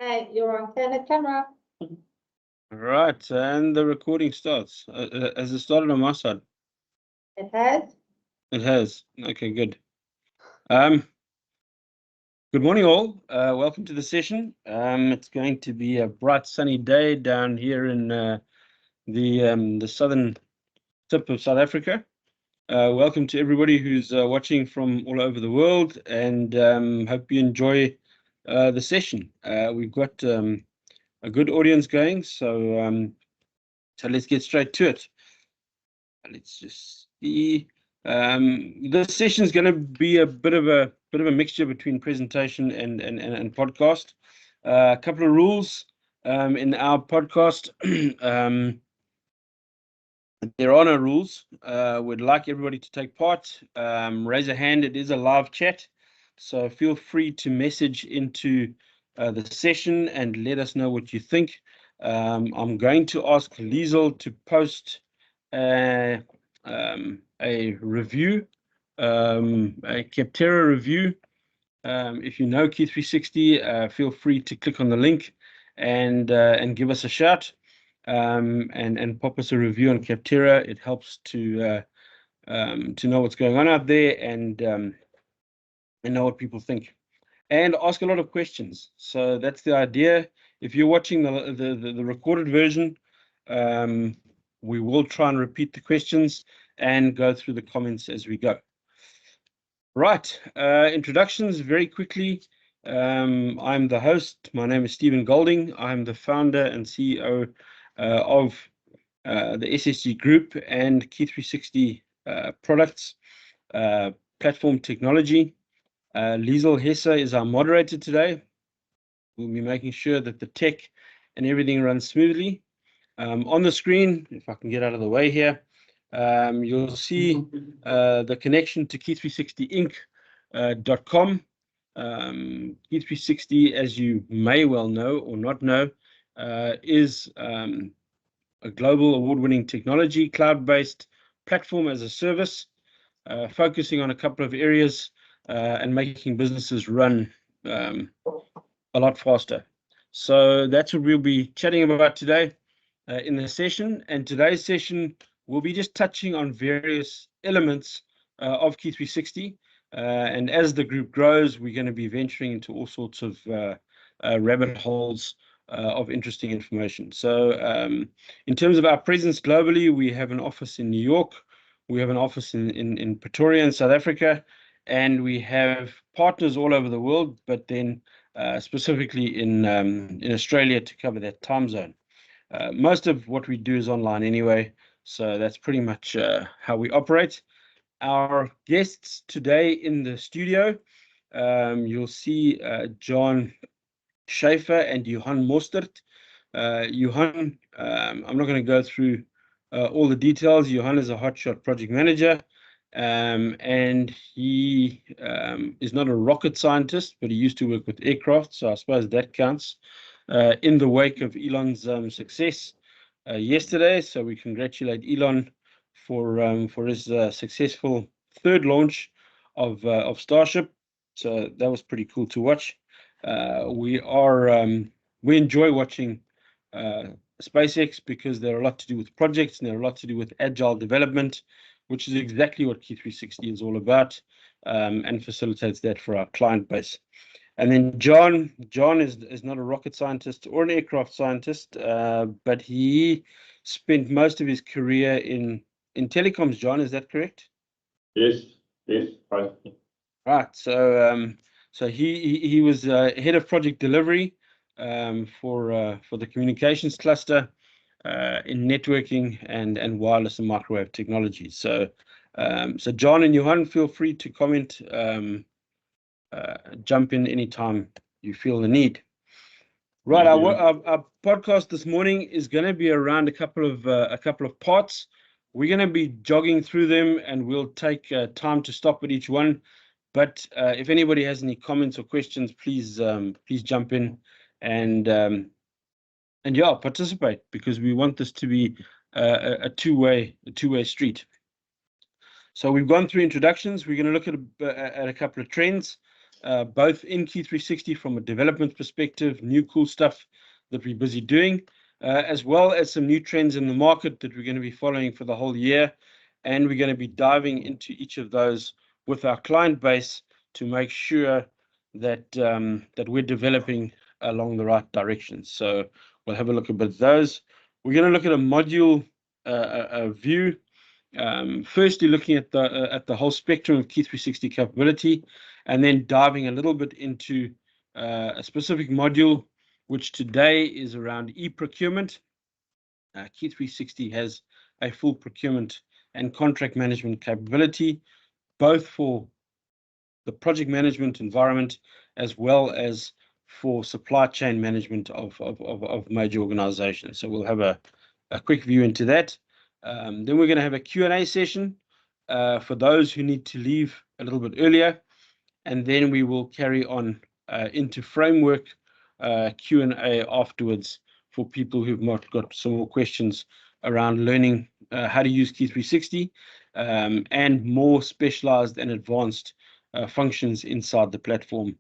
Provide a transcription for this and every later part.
Hey, you're on camera. All right, and the recording starts. Has it started on my side? It has. It has. Okay, good. Good morning, all. Welcome to the session. It's going to be a bright, sunny day down here in the southern tip of South Africa. Welcome to everybody who's watching from all over the world, and hope you enjoy the session. We've got a good audience going, so let's get straight to it. Let's just see. This session is going to be a bit of a mixture between presentation and podcast. A couple of rules in our podcast. There are no rules. We'd like everybody to take part. Raise a hand. It is a live chat, so feel free to message into the session and let us know what you think. I'm going to ask Liesel to post a review, a Capterra review. If you know Key360, feel free to click on the link and give us a shout. And pop us a review on Capterra. It helps to know what's going on out there and know what people think, and ask a lot of questions. So that's the idea. If you're watching the recorded version, we will try and repeat the questions and go through the comments as we go. Right, introductions very quickly. I'm the host. My name is Stephen Golding. I'm the founder and CEO of the SSG Group and Key360 products, platform technology. Liesel Hesse is our moderator today. We'll be making sure that the tech and everything runs smoothly. On the screen, if I can get out of the way here, you'll see the connection to Key360Inc.com. Key360, as you may well know or not know, is a global award-winning technology, cloud-based platform as a service, focusing on a couple of areas and making businesses run a lot faster. So that's what we'll be chatting about today in the session. And today's session, we'll be just touching on various elements of Key360. And as the group grows, we're going to be venturing into all sorts of rabbit holes of interesting information. So in terms of our presence globally, we have an office in New York, we have an office in Pretoria in South Africa, and we have partners all over the world, but then specifically in Australia to cover that time zone. Most of what we do is online anyway, so that's pretty much how we operate. Our guests today in the studio, you'll see John Schaefer and Johan Mostert. Johan, I'm not going to go through all the details. Johan is a hotshot project manager, and he is not a rocket scientist, but he used to work with aircraft, so I suppose that counts in the wake of Elon's success yesterday. So we congratulate Elon for his successful third launch of Starship. So that was pretty cool to watch. We enjoy watching SpaceX because they're a lot to do with projects and they're a lot to do with agile development, which is exactly what Key360 is all about, and facilitates that for our client base. And then John is not a rocket scientist or an aircraft scientist, but he spent most of his career in telecoms. John, is that correct? Yes, right. Right. So he was head of project delivery for the communications cluster in networking and wireless and microwave technology. So John and Johan, feel free to comment, jump in anytime you feel the need. Right. Our podcast this morning is going to be around a couple of parts. We're going to be jogging through them, and we'll take time to stop at each one. But if anybody has any comments or questions, please jump in and yeah, participate, because we want this to be a two-way street. So we've gone through introductions. We're going to look at a couple of trends. both in Key360 from a development perspective, new cool stuff that we're busy doing, as well as some new trends in the market that we're going to be following for the whole year. And we're going to be diving into each of those with our client base to make sure that that we're developing along the right direction. So we'll have a look at those. We're going to look at a module view. Firstly, looking at the whole spectrum of Key360 capability, and then diving a little bit into a specific module, which today is around e-procurement. Key360 has a full procurement and contract management capability, both for the project management environment as well as for supply chain management of major organizations. So we'll have a quick view into that. Then we're going to have a Q&A session for those who need to leave a little bit earlier. And then we will carry on into framework Q&A afterwards for people who've not got some more questions around learning how to use Key360 and more specialized and advanced functions inside the platform,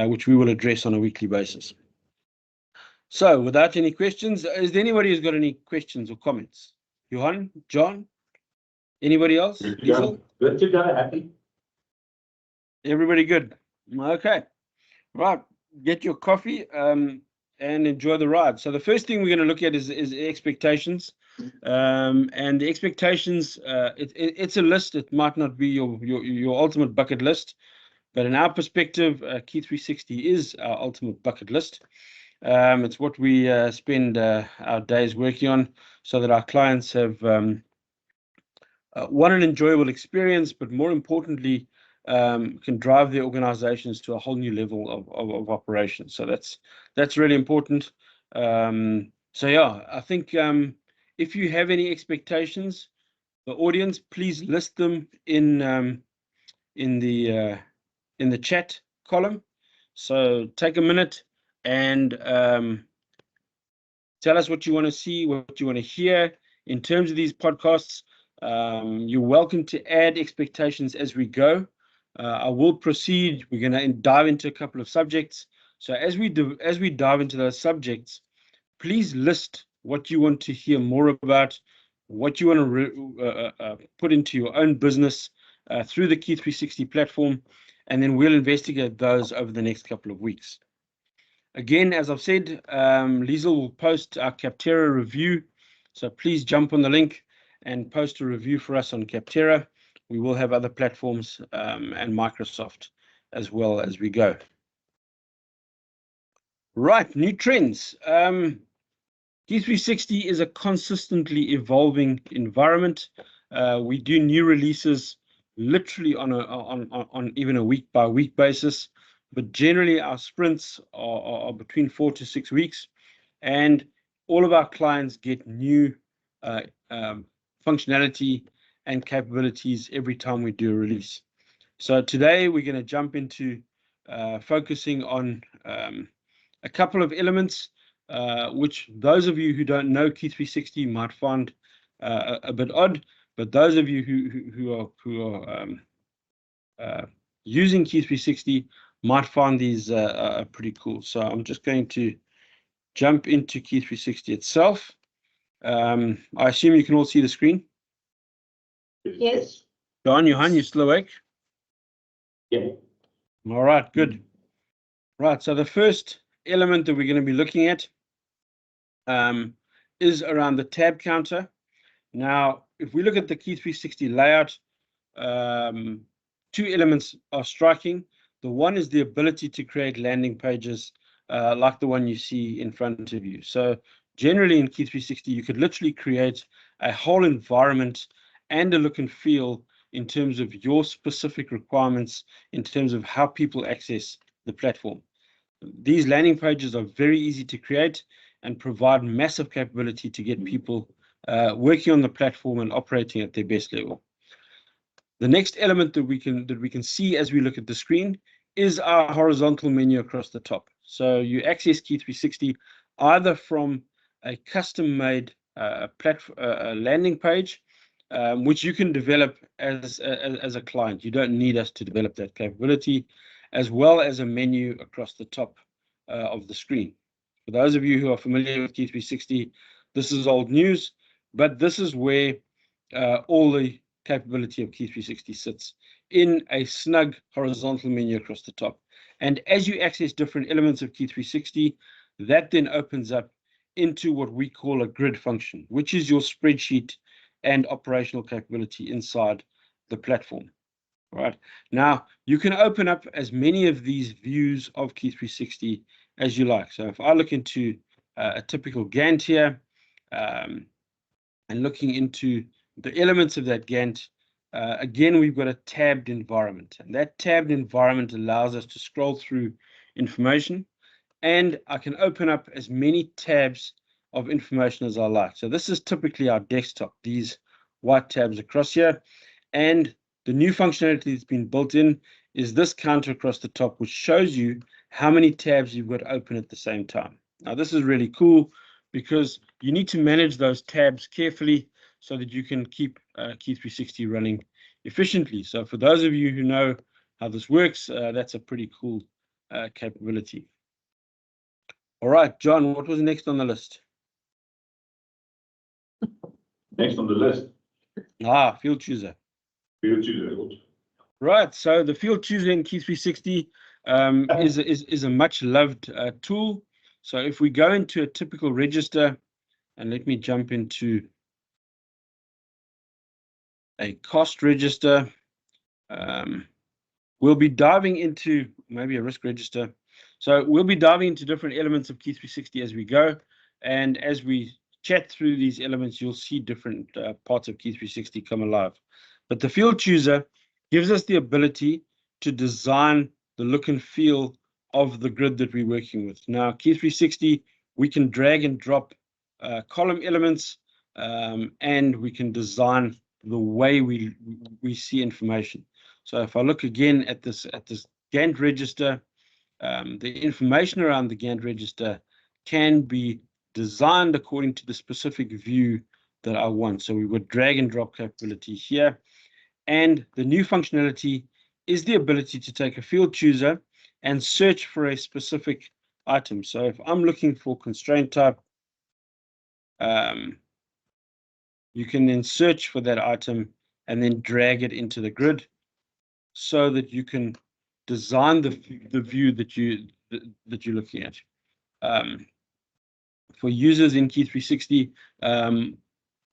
which we will address on a weekly basis. So without any questions, is there anybody who's got any questions or comments? Johan, John, anybody else? Good to go, happy. Everybody good? Okay, right. Get your coffee and enjoy the ride. So the first thing we're going to look at is expectations, and the expectations. It's a list. It might not be your ultimate bucket list, but in our perspective, Key360 is our ultimate bucket list. It's what we spend our days working on, so that our clients have one, an enjoyable experience, but more importantly, can drive their organizations to a whole new level of operation. So that's really important. So yeah, I think if you have any expectations, the audience, please list them in the chat column. So take a minute and tell us what you want to see, what you want to hear in terms of these podcasts. You're welcome to add expectations as we go. I will proceed. We're going to dive into a couple of subjects. So as we dive into those subjects, please list what you want to hear more about, what you want to put into your own business through the Key360 platform, and then we'll investigate those over the next couple of weeks. Again, as I've said, Liesel will post our Capterra review, so please jump on the link and post a review for us on Capterra. We will have other platforms and Microsoft as well as we go. Right, new trends. Key360 is a consistently evolving environment. We do new releases literally on even a week by week basis, but generally our sprints are between 4 to 6 weeks, and all of our clients get new functionality and capabilities every time we do a release. So today we're going to jump into focusing on a couple of elements which those of you who don't know Key360 might find a bit odd, but those of you who are using Key360 might find these pretty cool. So I'm just going to jump into Key360 itself. I assume you can all see the screen. Yes. John, Johan, you still awake? Yeah. All right, good. Right, so the first element that we're going to be looking at is around the tab counter. Now, if we look at the Key360 layout, two elements are striking. The one is the ability to create landing pages like the one you see in front of you. So generally in Key360, you could literally create a whole environment and a look and feel in terms of your specific requirements, in terms of how people access the platform. These landing pages are very easy to create and provide massive capability to get people working on the platform and operating at their best level. The next element that we can see as we look at the screen is our horizontal menu across the top. So you access Key360 either from a custom-made landing page, which you can develop as a client. You don't need us to develop that capability. as well as a menu across the top of the screen. For those of you who are familiar with Key360, this is old news, but this is where all the capability of Key360 sits in a snug horizontal menu across the top. And as you access different elements of Key360, that then opens up into what we call a grid function, which is your spreadsheet and operational capability inside the platform. Right now, you can open up as many of these views of Key360 as you like. So if I look into a typical Gantt here, and looking into the elements of that Gantt, again, we've got a tabbed environment, and that tabbed environment allows us to scroll through information, and I can open up as many tabs of information as I like. So this is typically our desktop, these white tabs across here, and the new functionality that's been built in is this counter across the top, which shows you how many tabs you've got open at the same time. Now, this is really cool because you need to manage those tabs carefully so that you can keep Key360 running efficiently. So for those of you who know how this works, that's a pretty cool capability. All right, John, what was next on the list? Next on the list, Field chooser. field chooser. Right, so the field chooser in Key360 is a much loved tool. So if we go into a typical register, and let me jump into a cost register, we'll be diving into maybe a risk register. So we'll be diving into different elements of Key360 as we go, and as we chat through these elements, you'll see different parts of Key360 come alive. But the field chooser gives us the ability to design the look and feel of the grid that we're working with. Now, Key360, we can drag and drop column elements, and we can design the way we see information. So if I look again at this Gantt register, the information around the Gantt register can be designed according to the specific view that I want. So we would drag and drop capability here. And the new functionality is the ability to take a field chooser and search for a specific item. So if I'm looking for constraint type, you can then search for that item and then drag it into the grid so that you can design the view that you're looking at. For users in Key360,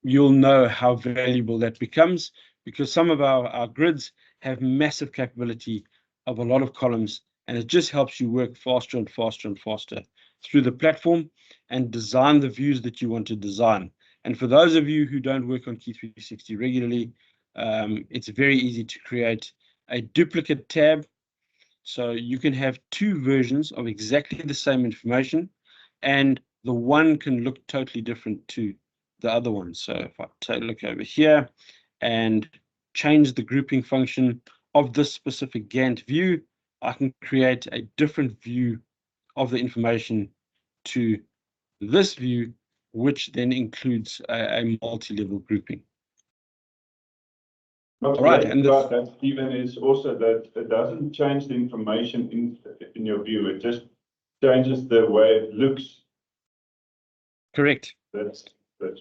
you'll know how valuable that becomes, because some of our grids have massive capability of a lot of columns, and it just helps you work faster and faster and faster through the platform and design the views that you want to design. And for those of you who don't work on Key360 regularly, it's very easy to create a duplicate tab. So you can have two versions of exactly the same information, and the one can look totally different to the other one. So if I take a look over here and change the grouping function of this specific Gantt view, I can create a different view of the information to this view, which then includes a multi-level grouping. What's Right, great and about that, Stephen, is also that it doesn't change the information in your view. It just changes the way it looks. Correct. That's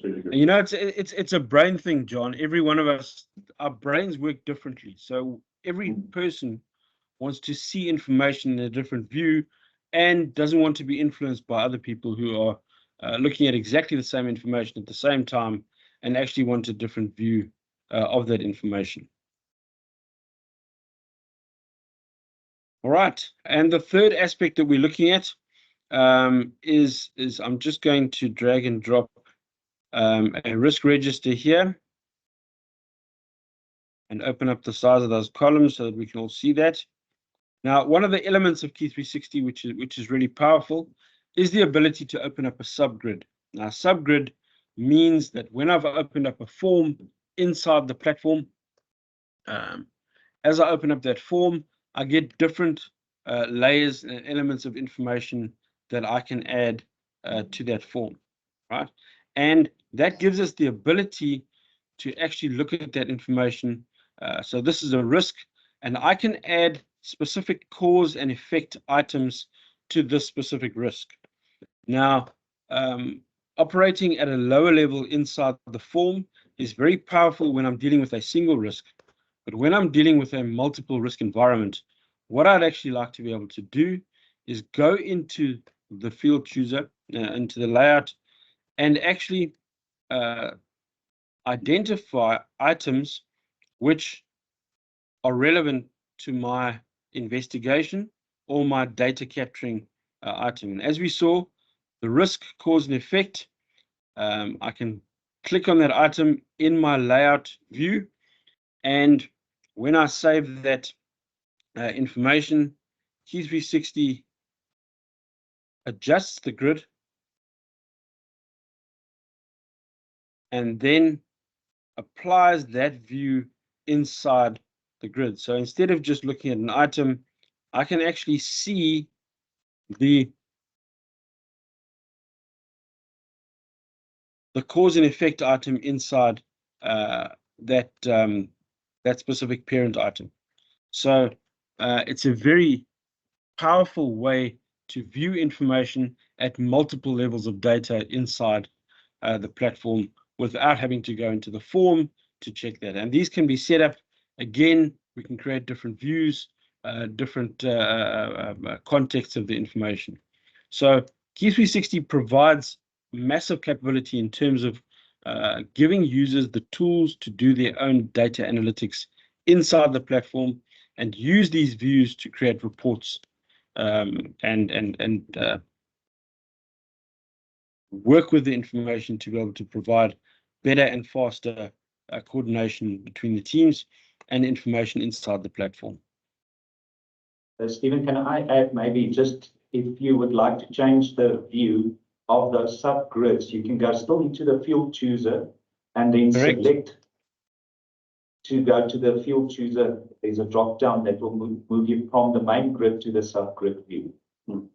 really good. You know, it's a brain thing, John. Every one of us, our brains work differently. So every person wants to see information in a different view and doesn't want to be influenced by other people who are looking at exactly the same information at the same time and actually want a different view of that information. All right, and the third aspect that we're looking at is I'm just going to drag and drop a risk register here and open up the size of those columns so that we can all see that. Now, one of the elements of Key360, which is really powerful, is the ability to open up a subgrid. Now, subgrid means that when I've opened up a form inside the platform, as I open up that form, I get different layers and elements of information that I can add to that form, right? And that gives us the ability to actually look at that information. So this is a risk, and I can add specific cause and effect items to this specific risk. Now, operating at a lower level inside the form is very powerful when I'm dealing with a single risk. But when I'm dealing with a multiple risk environment, what I'd actually like to be able to do is go into the field chooser, into the layout, and actually identify items which are relevant to my investigation or my data capturing item. And as we saw, the risk, cause, and effect, I can click on that item in my layout view, and when I save that information, Key360 adjusts the grid and then applies that view inside the grid. So instead of just looking at an item, I can actually see the cause and effect item inside that specific parent item. So it's a very powerful way to view information at multiple levels of data inside the platform without having to go into the form to check that. And these can be set up. Again, we can create different views, different contexts of the information. So Key360 provides massive capability in terms of giving users the tools to do their own data analytics inside the platform and use these views to create reports and work with the information to be able to provide better and faster coordination between the teams and information inside the platform. Stephen, can I add maybe just if you would like to change the view of those subgrids, you can go still into the field chooser and then Correct. select to go to the field chooser. There's a drop down that will move you from the main grid to the subgrid view.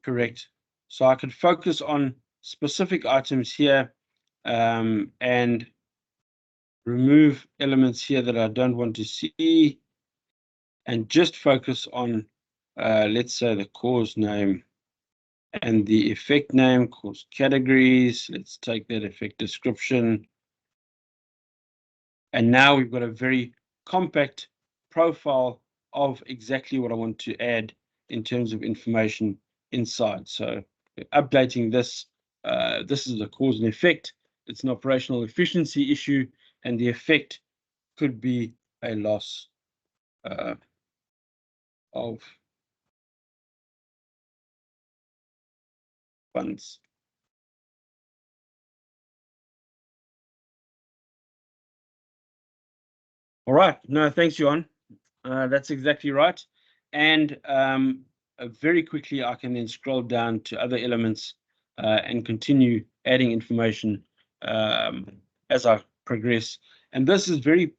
Correct. So I could focus on specific items here and remove elements here that I don't want to see and just focus on, let's say, the cause name and the effect name, cause categories. Let's take that effect description. And now we've got a very compact profile of exactly what I want to add in terms of information inside. So updating this, this is the cause and effect. It's an operational efficiency issue, and the effect could be a loss of funds. All right. No, thanks, Johan. That's exactly right. And very quickly, I can then scroll down to other elements and continue adding information as I progress. And this is very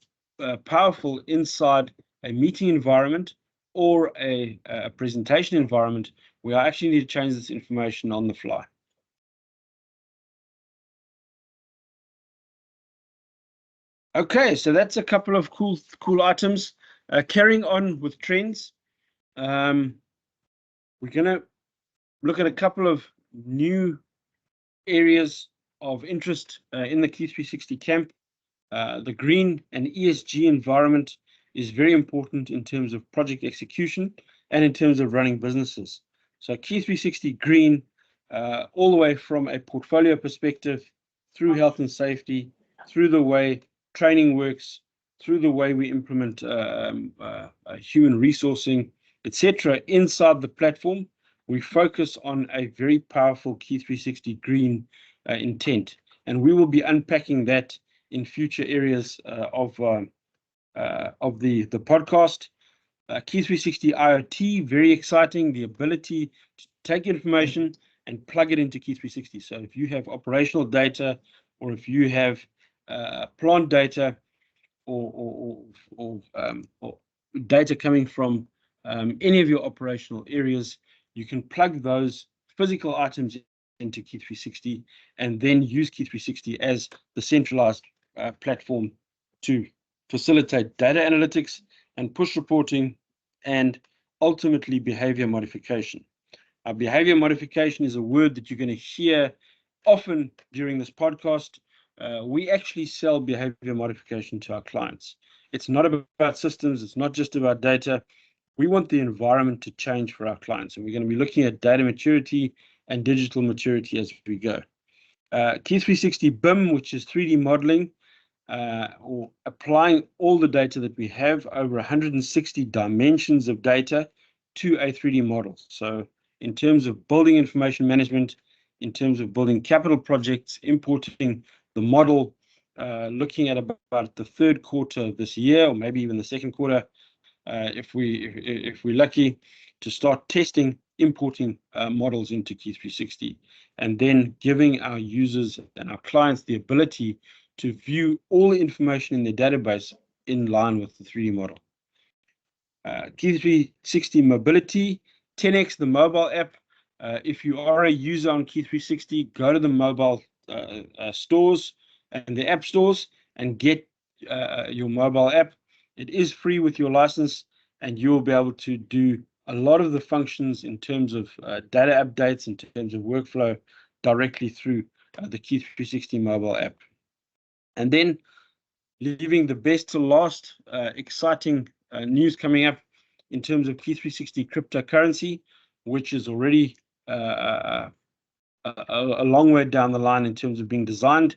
powerful inside a meeting environment or a presentation environment where I actually need to change this information on the fly. Okay, so that's a couple of cool items. Carrying on with trends, we're going to look at a couple of new areas of interest in the Key360 camp. The green and ESG environment is very important in terms of project execution and in terms of running businesses. So Key360 Green, all the way from a portfolio perspective, through health and safety, through the way training works, through the way we implement human resourcing, etc. inside the platform, we focus on a very powerful Key360 Green intent. And we will be unpacking that in future areas of the podcast. Key360 IoT, very exciting, the ability to take information and plug it into Key360. So if you have operational data, or if you have plant data, or data coming from any of your operational areas, you can plug those physical items into Key360 and then use Key360 as the centralized platform to facilitate data analytics and push reporting and ultimately behavior modification. Behavior modification is a word that you're going to hear often during this podcast. We actually sell behavior modification to our clients. It's not about systems. It's not just about data. We want the environment to change for our clients, and we're going to be looking at data maturity and digital maturity as we go. Key360 BIM, which is 3D modeling, or applying all the data that we have, over 160 dimensions of data, to a 3D model. So in terms of building information management, in terms of building capital projects, importing the model, looking at about the third quarter of this year, or maybe even the second quarter, if we're lucky, to start testing, importing models into Key360, and then giving our users and our clients the ability to view all the information in their database in line with the 3D model. Key360 Mobility, 10x the mobile app. If you are a user on Key360, go to the mobile stores and the app stores and get your mobile app. It is free with your license, and you'll be able to do a lot of the functions in terms of data updates, in terms of workflow, directly through the Key360 mobile app. And then, leaving the best to last, exciting news coming up in terms of Key360 cryptocurrency, which is already a long way down the line in terms of being designed.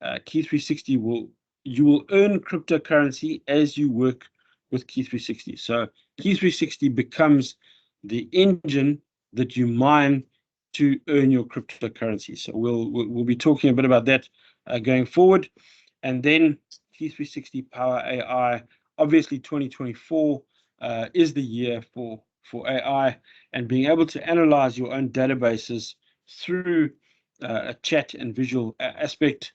Key360 you will earn cryptocurrency as you work with Key360. So Key360 becomes the engine that you mine to earn your cryptocurrency. So we'll be talking a bit about that going forward. And then Key360 Power AI. Obviously, 2024 is the year for AI, and being able to analyze your own databases through a chat and visual aspect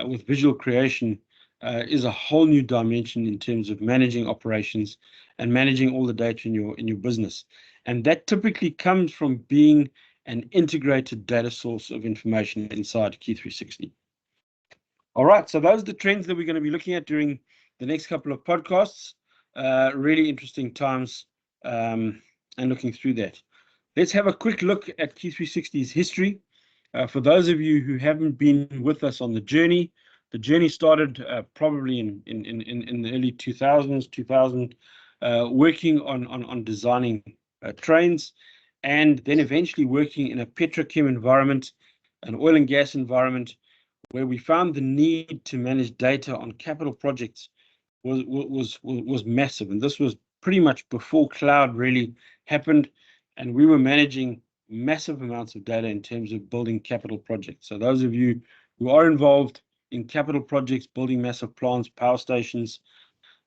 with visual creation is a whole new dimension in terms of managing operations and managing all the data in your business. And that typically comes from being an integrated data source of information inside Key360. All right, so those are the trends that we're going to be looking at during the next couple of podcasts. Really interesting times, and looking through that. Let's have a quick look at Key360's history. For those of you who haven't been with us on the journey started probably in the early 2000s, working on designing trains, and then eventually working in a petrochem environment, an oil and gas environment, where we found the need to manage data on capital projects was massive. And this was pretty much before cloud really happened, and we were managing massive amounts of data in terms of building capital projects. So those of you who are involved in capital projects, building massive plants, power stations,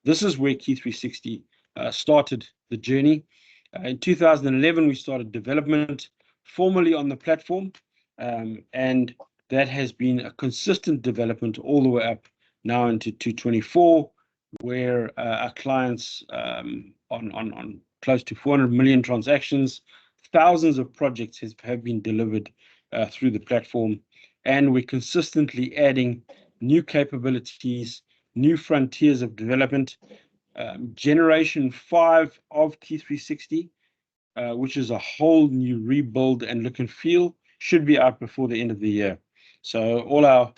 this is where Key360 started the journey. In 2011, we started development formally on the platform, and that has been a consistent development all the way up now into 2024, where our clients on close to 400 million transactions, thousands of projects have been delivered through the platform, and we're consistently adding new capabilities, new frontiers of development. Generation 5 of Key360, which is a whole new rebuild and look and feel, should be out before the end of the year. So all our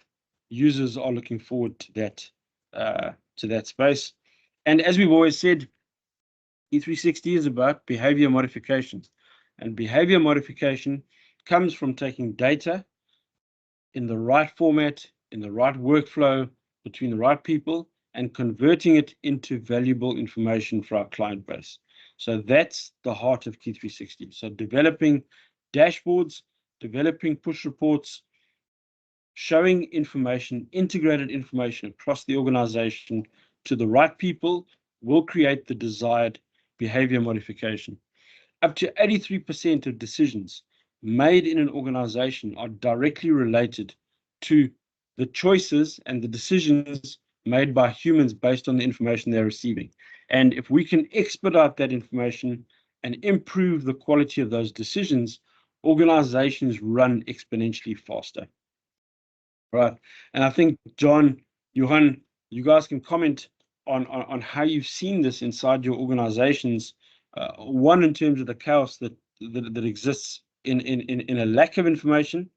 users are looking forward to that space. And as we've always said, Key360 is about behavior modification, and behavior modification comes from taking data in the right format, in the right workflow, between the right people, and converting it into valuable information for our client base. So that's the heart of Key360. So developing dashboards, developing push reports, showing information, integrated information across the organization to the right people will create the desired behavior modification. Up to 83% of decisions made in an organization are directly related to the choices and the decisions made by humans based on the information they're receiving. And if we can expedite that information and improve the quality of those decisions, organizations run exponentially faster. Right. And I think, John, Johan, you guys can comment on how you've seen this inside your organizations One, in terms of the chaos that exists in a lack of information,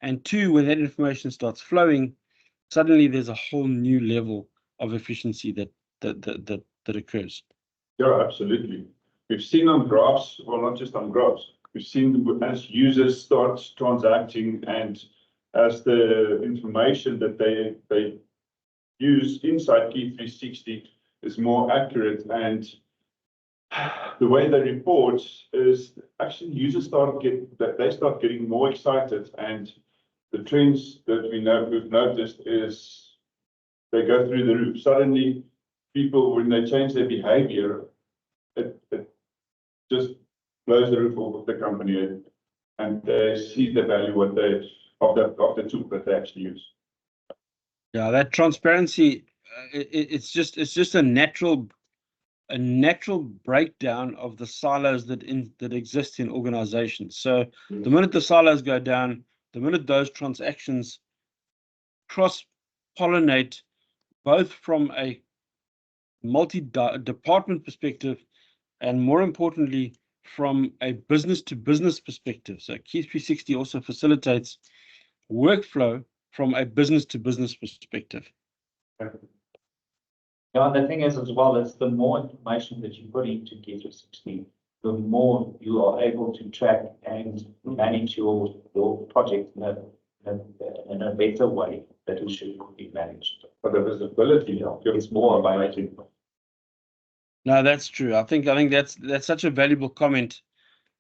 and two, when that information starts flowing, suddenly there's a whole new level of efficiency that occurs. Yeah, absolutely. We've seen on graphs, well, not just on graphs, we've seen as users start transacting and as the information that they use inside Key360 is more accurate, and the way they report is actually users start getting more excited, and the trends that we've noticed is they go through the roof. Suddenly, people, when they change their behavior, it just blows the roof off of the company, and they see the value of the tool that they actually use. Yeah, that transparency, it's just a natural breakdown of the silos that exist in organizations. So the minute the silos go down, the minute those transactions cross-pollinate, both from a multi-department perspective and, more importantly, from a business-to-business perspective. So Key360 also facilitates workflow from a business-to-business perspective. Yeah, and the thing is as well, is the more information that you put into Key360, the more you are able to track and manage your project in a better way that it should be managed. But the visibility gives more about it. No, that's true. I think that's such a valuable comment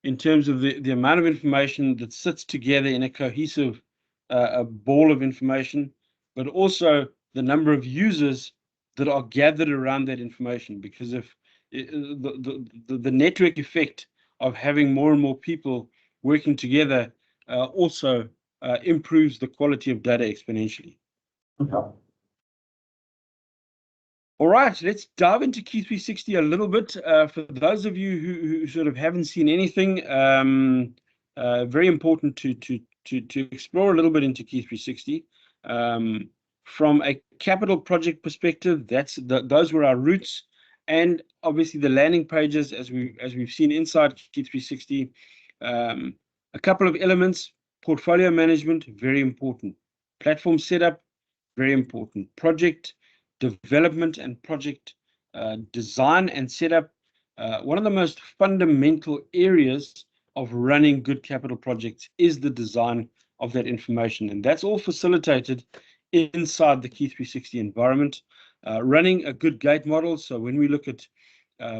in terms of the amount of information that sits together in a cohesive ball of information, but also the number of users that are gathered around that information. Because if the network effect of having more and more people working together also improves the quality of data exponentially. Yeah. All right, let's dive into Key360 a little bit. For those of you who sort of haven't seen anything, very important to explore a little bit into Key360. From a capital project perspective, those were our roots, and obviously the landing pages, as we've seen inside Key360. A couple of elements: portfolio management, very important; platform setup, very important; project development and project design and setup. One of the most fundamental areas of running good capital projects is the design of that information, and that's all facilitated inside the Key360 environment. Running a good gate model. So when we look at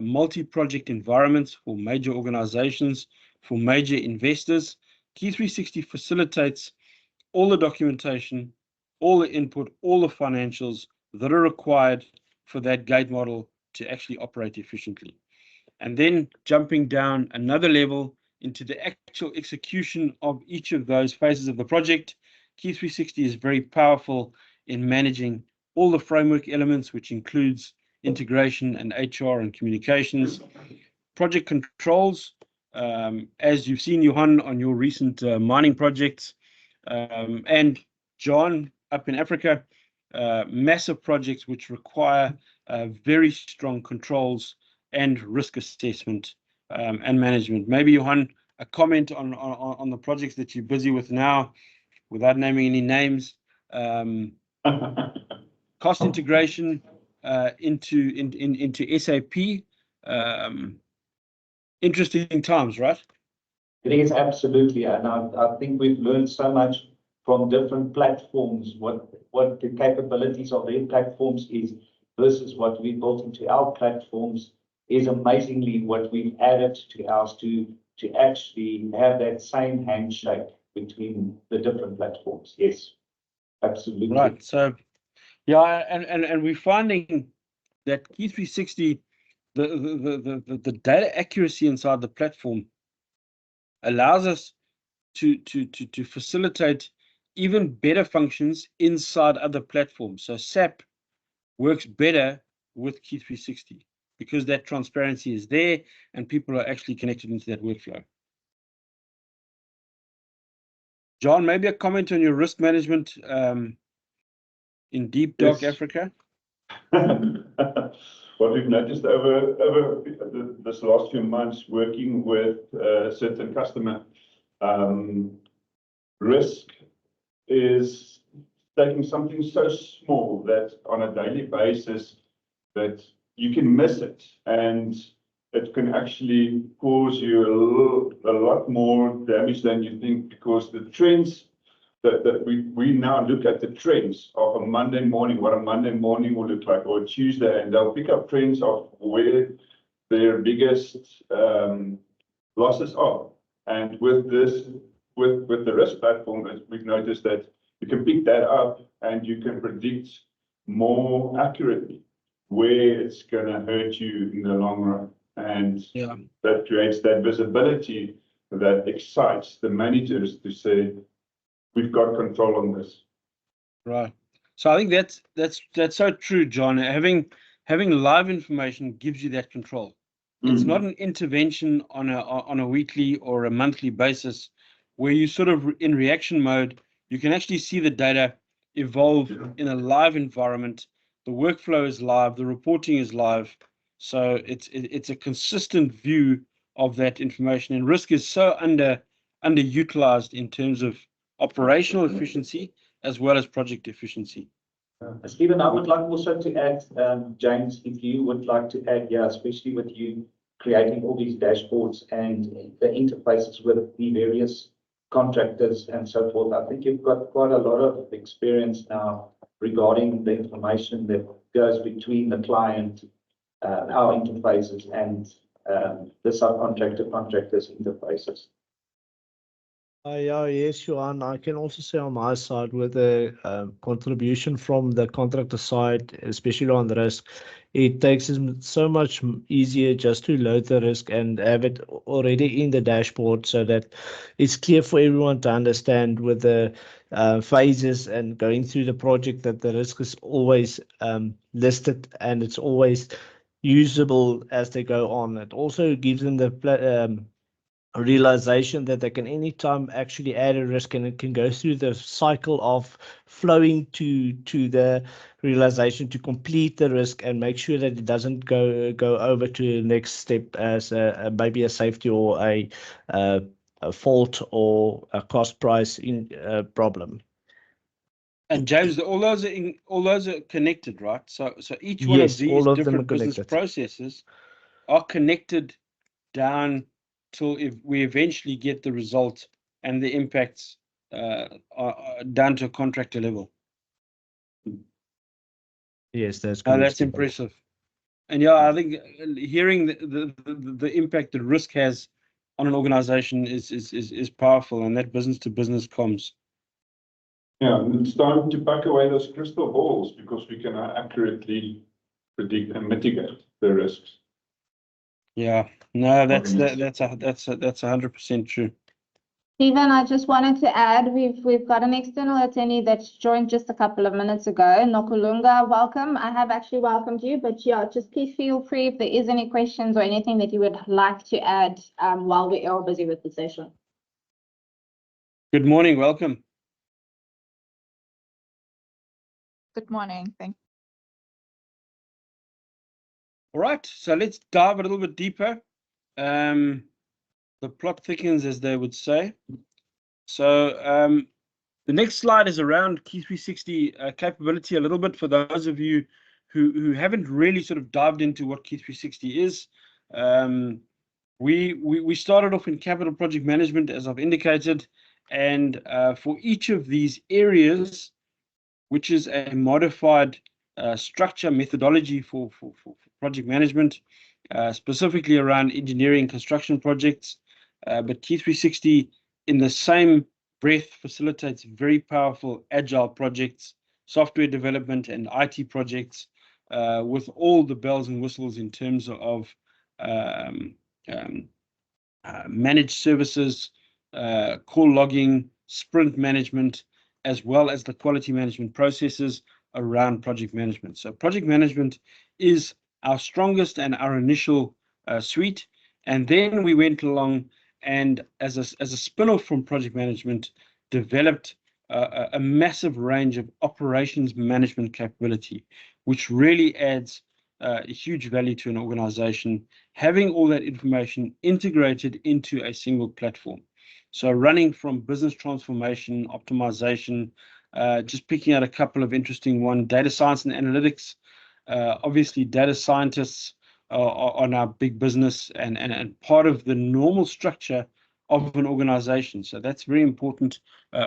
multi-project environments for major organizations, for major investors, Key360 facilitates all the documentation, all the input, all the financials that are required for that gate model to actually operate efficiently. And then jumping down another level into the actual execution of each of those phases of the project, Key360 is very powerful in managing all the framework elements, which includes integration and HR and communications, project controls, as you've seen, Johan, on your recent mining projects, and John up in Africa, massive projects which require very strong controls and risk assessment and management. Maybe, Johan, a comment on the projects that you're busy with now, without naming any names. Cost integration into SAP. Interesting times, right? It is, absolutely, and I think we've learned so much from different platforms, what the capabilities of their platforms is versus what we built into our platforms is amazingly what we've added to ours to actually have that same handshake between the different platforms. Yes, absolutely. Right. So, yeah, and we're finding that Key360, the data accuracy inside the platform allows us to facilitate even better functions inside other platforms. So SAP works better with Key360 because that transparency is there and people are actually connected into that workflow. John, maybe a comment on your risk management in Deep Dark Africa? What we've noticed over this last few months working with a certain customer, risk is taking something so small that on a daily basis that you can miss it, and it can actually cause you a lot more damage than you think, because the trends that we now look at the trends of a Monday morning, what a Monday morning will look like, or a Tuesday, and they'll pick up trends of where their biggest losses are. And with this, with the risk platform, we've noticed that you can pick that up and you can predict more accurately where it's going to hurt you in the long run. And that creates that visibility that excites the managers to say, we've got control on this. Right. So I think that's so true, John. Having live information gives you that control. It's not an intervention on a weekly or a monthly basis where you sort of in reaction mode. You can actually see the data evolve in a live environment. The workflow is live, the reporting is live. So it's a consistent view of that information, and risk is so underutilized in terms of operational efficiency as well as project efficiency. Stephen, I would like also to add, James, if you would like to add, especially with you creating all these dashboards and the interfaces with the various contractors and so forth. I think you've got quite a lot of experience now regarding the information that goes between the client, our interfaces, and the subcontractor contractors interfaces. Yes, Johan. I can also say on my side, with the contribution from the contractor side, especially on the risk, it takes it so much easier just to load the risk and have it already in the dashboard, so that it's clear for everyone to understand with the phases and going through the project that the risk is always listed and it's always usable as they go on. It also gives them the realization that they can anytime actually add a risk, and it can go through the cycle of flowing to the realization to complete the risk and make sure that it doesn't go over to the next step as maybe a safety or a fault or a cost price problem. And James, all those are connected, right? So each one of these different business processes are connected down till if we eventually get the result and the impacts down to a contractor level. Yes, that's good. That's impressive. And I think hearing the impact that risk has on an organization is powerful, and that business to business comms. Yeah, and it's time to pack away those crystal balls, because we can accurately predict and mitigate the risks. Yeah, no, that's 100% true. Stephen, I just wanted to add, we've got an external attendee that's joined just a couple of minutes ago. Nokulunga, welcome. I have actually welcomed you, but just please feel free if there is any questions or anything that you would like to add while we are busy with the session. Good morning, welcome. Good morning, thank you. All right, so let's dive a little bit deeper. The plot thickens, as they would say. So the next slide is around Key360 capability a little bit for those of you who haven't really sort of dived into what Key360 is. We started off in capital project management, as I've indicated, and for each of these areas, which is a modified structure methodology for project management, specifically around engineering construction projects. But Key360 in the same breath facilitates very powerful agile projects, software development and IT projects, with all the bells and whistles in terms of managed services, call logging, sprint management, as well as the quality management processes around project management. So project management is our strongest and our initial suite. And then we went along and as a spin-off from project management, developed a massive range of operations management capability, which really adds a huge value to an organization, having all that information integrated into a single platform. So running from business transformation, optimization, just picking out a couple of interesting ones, data science and analytics. Obviously, data scientists are now big business and part of the normal structure of an organization. So that's very important.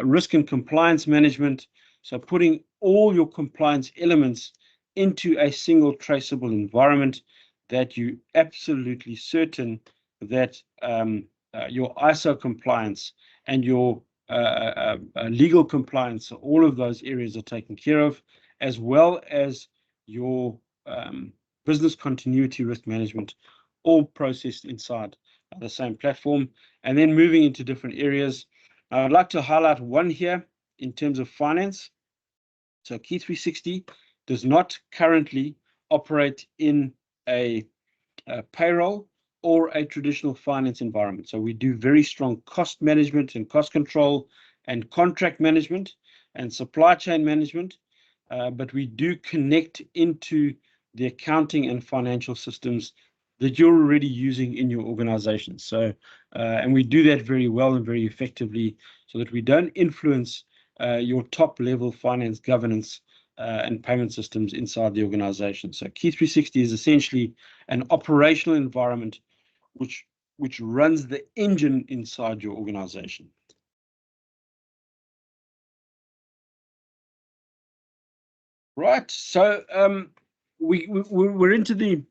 Risk and compliance management. So putting all your compliance elements into a single traceable environment that you absolutely certain that your ISO compliance and your legal compliance, all of those areas are taken care of, as well as your business continuity risk management, all processed inside the same platform. And then moving into different areas, I would like to highlight one here in terms of finance. So Key360 does not currently operate in a payroll or a traditional finance environment. So we do very strong cost management and cost control and contract management and supply chain management, but we do connect into the accounting and financial systems that you're already using in your organization. So, and we do that very well and very effectively so that we don't influence your top level finance governance and payment systems inside the organization. So Key360 is essentially an operational environment which runs the engine inside your organization. Right, so we're into the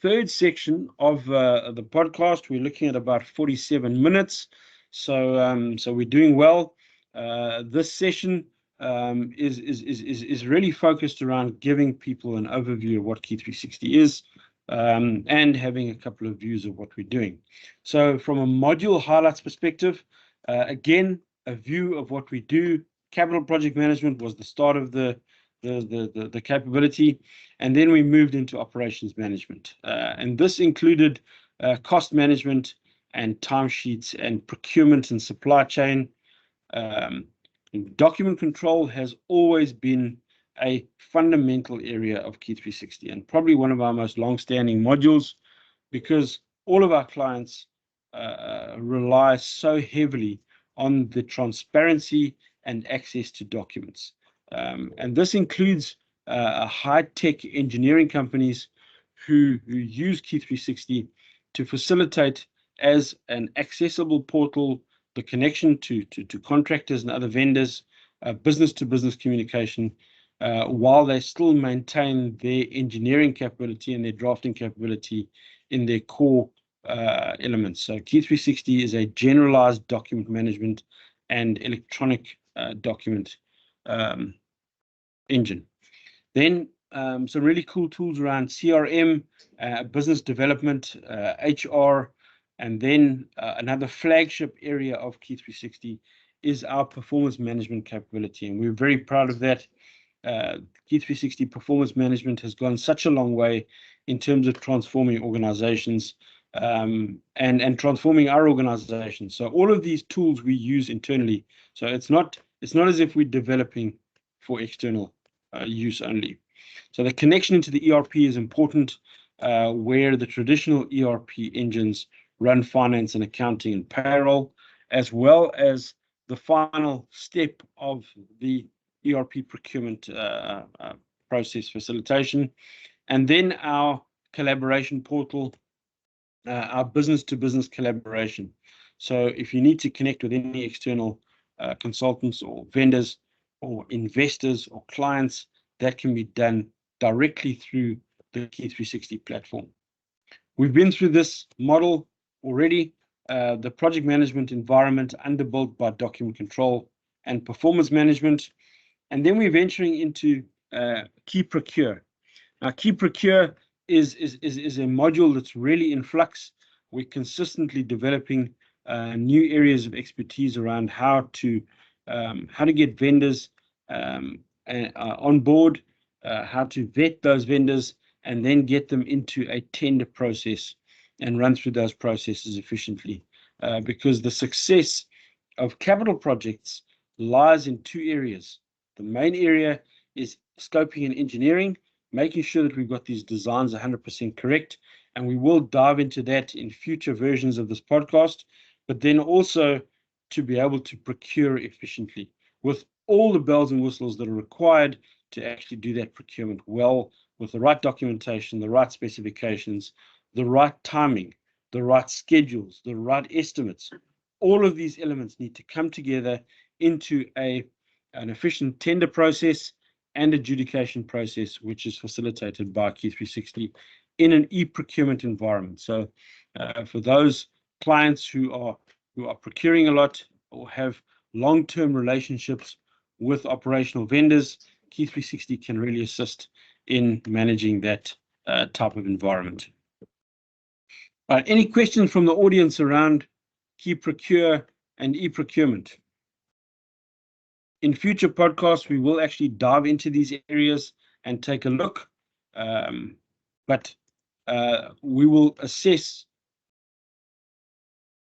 third section of the podcast. We're looking at about 47 minutes, so so we're doing well. This session is really focused around giving people an overview of what Key360 is, and having a couple of views of what we're doing. So from a module highlights perspective, again, a view of what we do. Capital project management was the start of the capability, and then we moved into operations management, and this included cost management and timesheets and procurement and supply chain. Document control has always been a fundamental area of Key360 and probably one of our most long-standing modules, because all of our clients rely so heavily on the transparency and access to documents. And this includes high-tech engineering companies who use Key360 to facilitate as an accessible portal the connection to contractors and other vendors, business-to-business communication, while they still maintain their engineering capability and their drafting capability in their core elements. So Key360 is a generalized document management and electronic document engine. Then some really cool tools around CRM, business development, HR, and then another flagship area of Key360 is our performance management capability, and we're very proud of that. Key360 performance management has gone such a long way in terms of transforming organizations and transforming our organization. So all of these tools we use internally. So it's not as if we're developing for external use only. So the connection into the ERP is important, where the traditional ERP engines run finance and accounting and payroll, as well as the final step of the ERP procurement process facilitation. And then our collaboration portal, our business-to-business collaboration. So if you need to connect with any external consultants or vendors or investors or clients, that can be done directly through the Key360 platform. We've been through this model already, the project management environment underbuilt by document control and performance management. And then we're venturing into Key Procure. Now, Key Procure is a module that's really in flux. We're consistently developing new areas of expertise around how to get vendors on board, how to vet those vendors, and then get them into a tender process and run through those processes efficiently. Because the success of capital projects lies in two areas. The main area is scoping and engineering, making sure that we've got these designs 100% correct. And we will dive into that in future versions of this podcast, but then also to be able to procure efficiently with all the bells and whistles that are required to actually do that procurement well, with the right documentation, the right specifications, the right timing, the right schedules, the right estimates. All of these elements need to come together into an efficient tender process and adjudication process, which is facilitated by Key360 in an e-procurement environment. So for those clients who are procuring a lot or have long-term relationships with operational vendors, Key360 can really assist in managing that type of environment. Any questions from the audience around Key Procure and e-procurement? In future podcasts, we will actually dive into these areas and take a look, but we will assess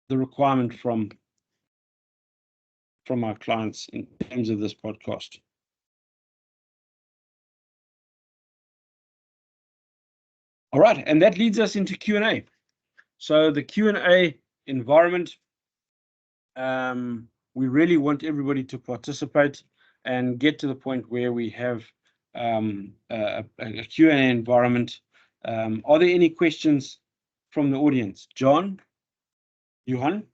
the requirement from our clients in terms of this podcast. All right, and that leads us into Q&A. So the Q&A environment, we really want everybody to participate and get to the point where we have a Q&A environment. Are there any questions from the audience? John? Johan?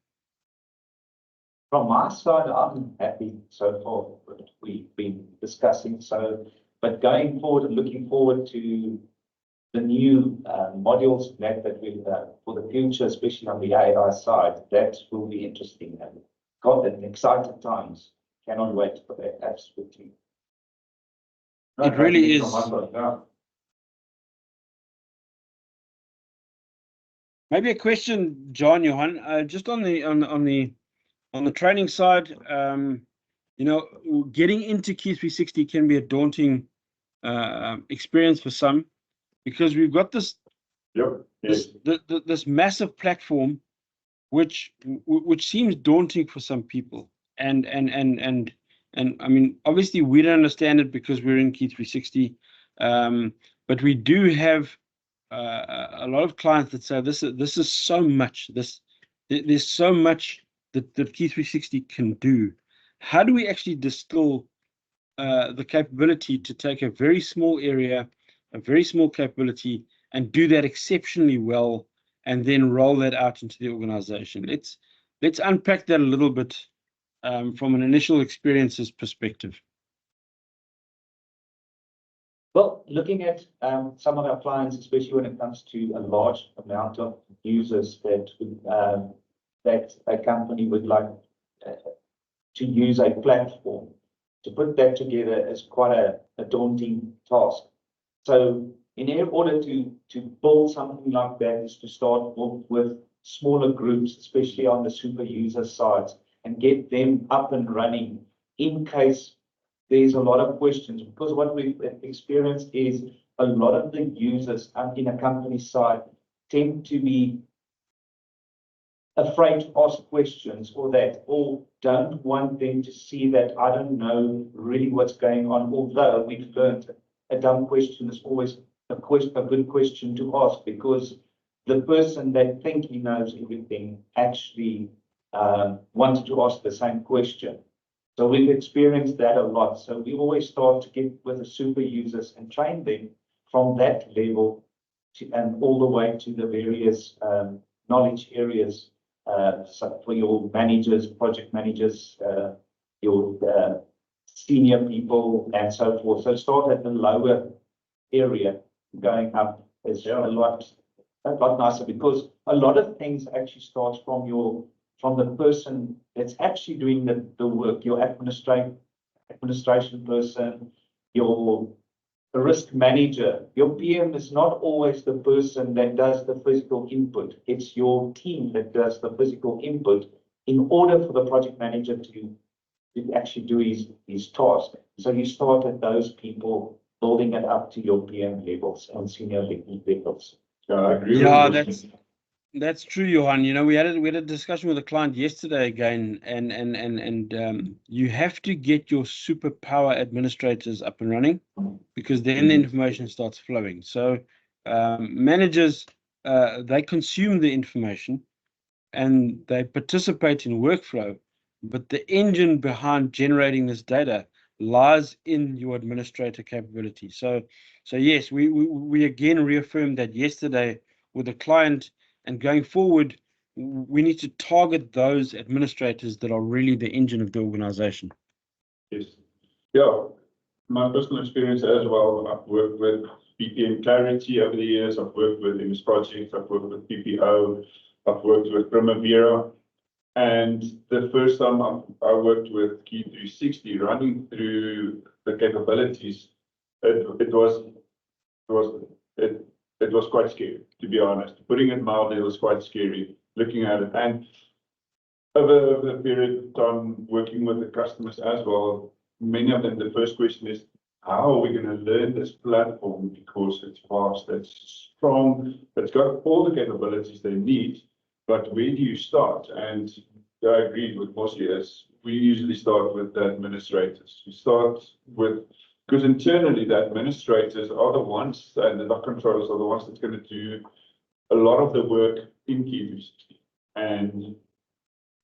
From my side, I'm happy so far with what we've been discussing. So, but going forward and looking forward to the new modules that we for the future, especially on the AI side, that will be interesting. And got an exciting times. Cannot wait for that. Absolutely. It really is. Maybe a question, John, Johan, just on the training side, you know, getting into Key360 can be a daunting experience for some, because we've got this this massive platform, which seems daunting for some people, and I mean, obviously we don't understand it because we're in Key360, but we do have a lot of clients that say this is so much. There's so much that Key360 can do. How do we actually distill the capability to take a very small area, a very small capability, and do that exceptionally well, and then roll that out into the organization? Let's unpack that a little bit from an initial experiences perspective. Well, looking at some of our clients, especially when it comes to a large amount of users that a company would like to use a platform, to put that together is quite a daunting task. So in order to build something like that is to start with smaller groups, especially on the super user sides, and get them up and running in case there's a lot of questions. Because what we've experienced is a lot of the users in a company side tend to be afraid to ask questions or don't want them to see that I don't know really what's going on, although we've learned a dumb question is always a good question to ask, because the person that thinks he knows everything actually wanted to ask the same question. So we've experienced that a lot. So we always start to get with the super users and train them from that level and all the way to the various knowledge areas. So for your managers, project managers, your senior people, and so forth. So start at the lower area, going up is a lot nicer, because a lot of things actually starts from the person that's actually doing the work, your administration person, your risk manager. Your PM is not always the person that does the physical input. It's your team that does the physical input in order for the project manager to actually do his task. So you start at those people, building it up to your PM levels and senior levels. Yeah, I agree. Yeah, That's true, Johan. You know, we had a discussion with a client yesterday again, and you have to get your superpower administrators up and running, because then the information starts flowing. So managers, they consume the information and they participate in workflow, but the engine behind generating this data lies in your administrator capability. So yes, we again reaffirmed that yesterday with a client. And going forward, we need to target those administrators that are really the engine of the organization. Yes. Yeah. My personal experience as well, I've worked with PPM Clarity over the years. I've worked with MS Projects. I've worked with PPO. I've worked with Primavera. And the first time I worked with Key360, running through the capabilities, it was quite scary, to be honest. Putting it mildly, it was quite scary looking at it. And over the period of time working with the customers as well, many of them, the first question is, how are we going to learn this platform? Because it's fast, it's strong, it's got all the capabilities they need, but where do you start? And I agreed with Mossy, as we usually start with the administrators. We start with, because internally the administrators are the ones, and the dock controllers are the ones that's going to do a lot of the work in Key360. And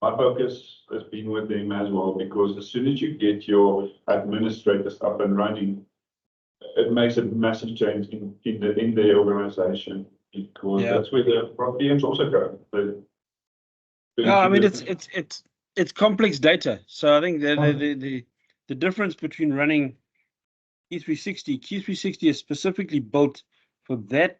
my focus has been with them as well, because as soon as you get your administrators up and running, it makes a massive change in their organization, because that's where the PMs also go. No, I mean it's complex data. So I think the difference between running Key360 is specifically built for that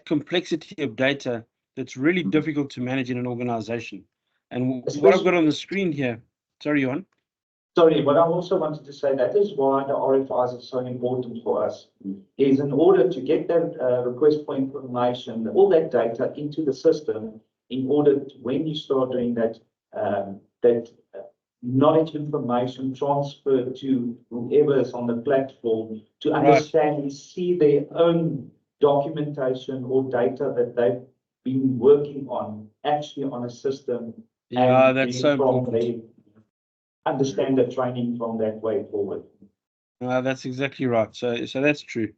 complexity of data that's really difficult to manage in an organization. And what I've got on the screen here, sorry, Johan. Sorry, what I also wanted to say, that is why the RFIs are so important for us, is in order to get that request for information, all that data into the system, in order to, when you start doing that, knowledge information transfer to whoever is on the platform to understand and see their own documentation or data that they've been working on actually on a system. Yeah, that's so important. Understand the training from that way forward. That's exactly right. So that's true.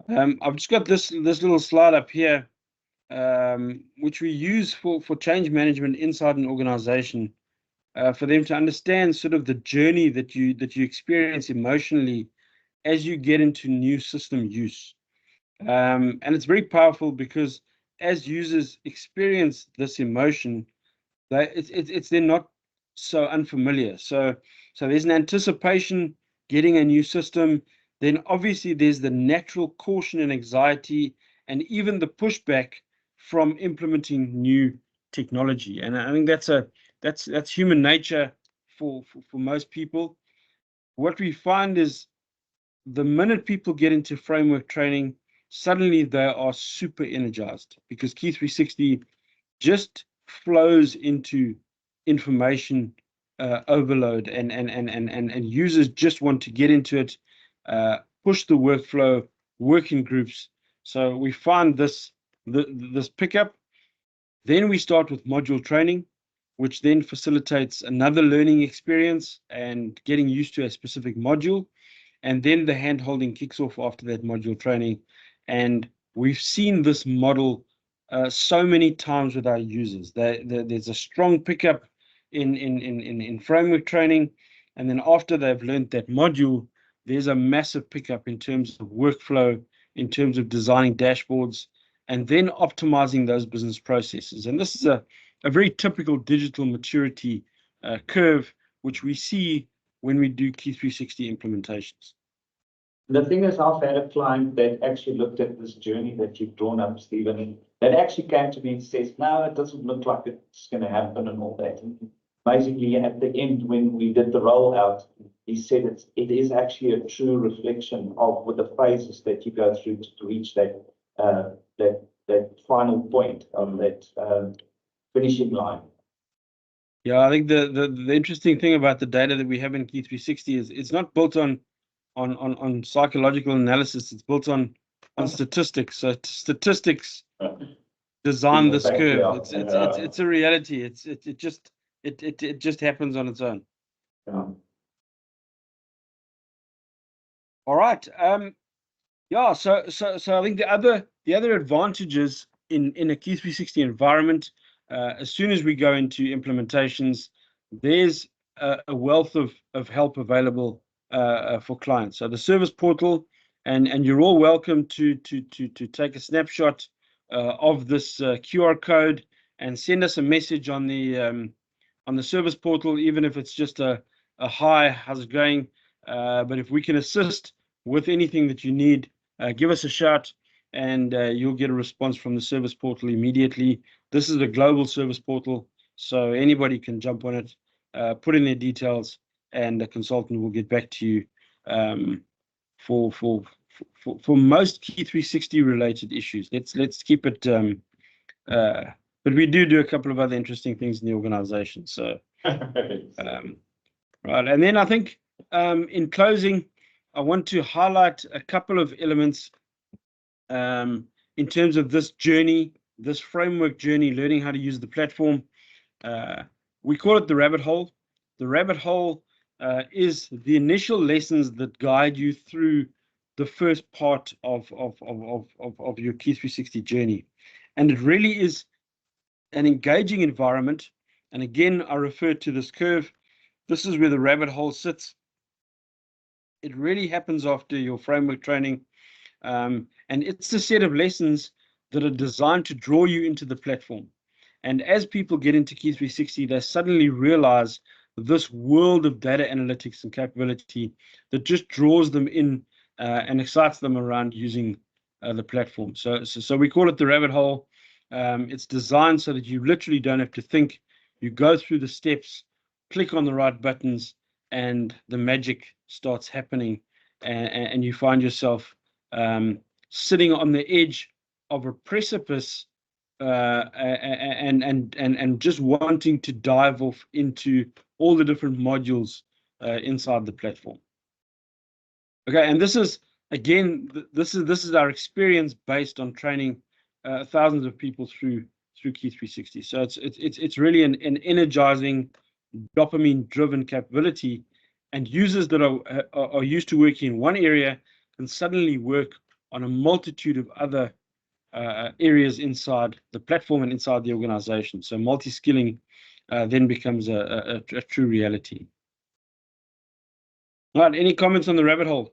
I've just got this little slide up here, which we use for change management inside an organization, for them to understand sort of the journey that you experience emotionally as you get into new system use. And it's very powerful, because as users experience this emotion, it's they're not so unfamiliar. So there's an anticipation getting a new system. Then obviously there's the natural caution and anxiety, and even the pushback from implementing new technology. And I think that's human nature for most people. What we find is the minute people get into framework training, suddenly they are super energized, because Key360 just flows into information overload, and users just want to get into it, push the workflow, work in groups. So we find this pickup. Then we start with module training, which then facilitates another learning experience and getting used to a specific module. And then the hand-holding kicks off after that module training. And we've seen this model so many times with our users. There's a strong pickup in framework training. And then after they've learned that module, there's a massive pickup in terms of workflow, in terms of designing dashboards, and then optimizing those business processes. And this is a very typical digital maturity curve, which we see when we do Key360 implementations. The thing is, I've had a client that actually looked at this journey that you've drawn up, Stephen, that actually came to me and says, no, it doesn't look like it's going to happen and all that. And basically, at the end, when we did the rollout, he said it is actually a true reflection of with the phases that you go through to reach that final point on that finishing line. Yeah, I think the interesting thing about the data that we have in Key360 is it's not built on psychological analysis. It's built on statistics. So statistics design this Back curve. there. It's a reality. It just happens on its own. Yeah. All right. Yeah. So I think the other advantages in a Key360 environment, as soon as we go into implementations, there's a wealth of help available for clients. So the service portal, and you're all welcome to take a snapshot of this QR code and send us a message on the service portal, even if it's just a hi, how's it going? But if we can assist with anything that you need, give us a shout, and you'll get a response from the service portal immediately. This is a global service portal, so anybody can jump on it, put in their details, and the consultant will get back to you for most Key360 related issues. Let's keep it. But we do a couple of other interesting things in the organization. So, right, and then I think in closing, I want to highlight a couple of elements in terms of this journey, this framework journey, learning how to use the platform. We call it the rabbit hole. The rabbit hole is the initial lessons that guide you through the first part of your Key360 journey. And it really is an engaging environment. And again, I refer to this curve. This is where the rabbit hole sits. It really happens after your framework training. And it's a set of lessons that are designed to draw you into the platform. And as people get into Key360, they suddenly realize this world of data analytics and capability that just draws them in and excites them around using the platform. So we call it the rabbit hole. It's designed so that you literally don't have to think. You go through the steps, click on the right buttons, and the magic starts happening, and you find yourself sitting on the edge of a precipice and just wanting to dive off into all the different modules inside the platform. Okay, and this is again, this is our experience based on training thousands of people through Key360. So it's really an energizing, dopamine-driven capability, and users that are used to working in one area can suddenly work on a multitude of other areas inside the platform and inside the organization. So multi-skilling then becomes a true reality. All right, any comments on the rabbit hole?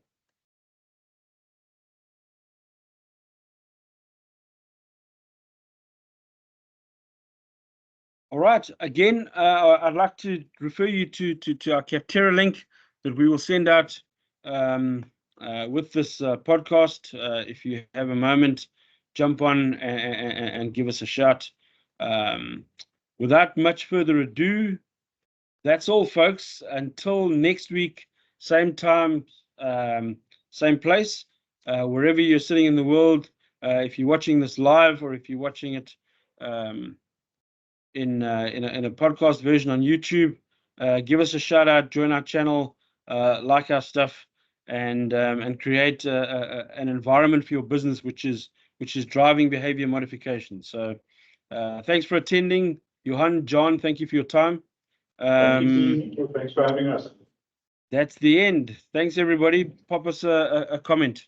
All right, again, I'd like to refer you to our Capterra link that we will send out with this podcast. If you have a moment, jump on and give us a shout. Without much further ado, that's all, folks. Until next week, same time, same place, wherever you're sitting in the world. If you're watching this live, or if you're watching it in a podcast version on YouTube, give us a shout out, join our channel, like our stuff, and create an environment for your business which is driving behavior modification. So thanks for attending. Johan, John, thank you for your time. Thank you. Thanks for having us. That's the end. Thanks, everybody. Pop us a comment.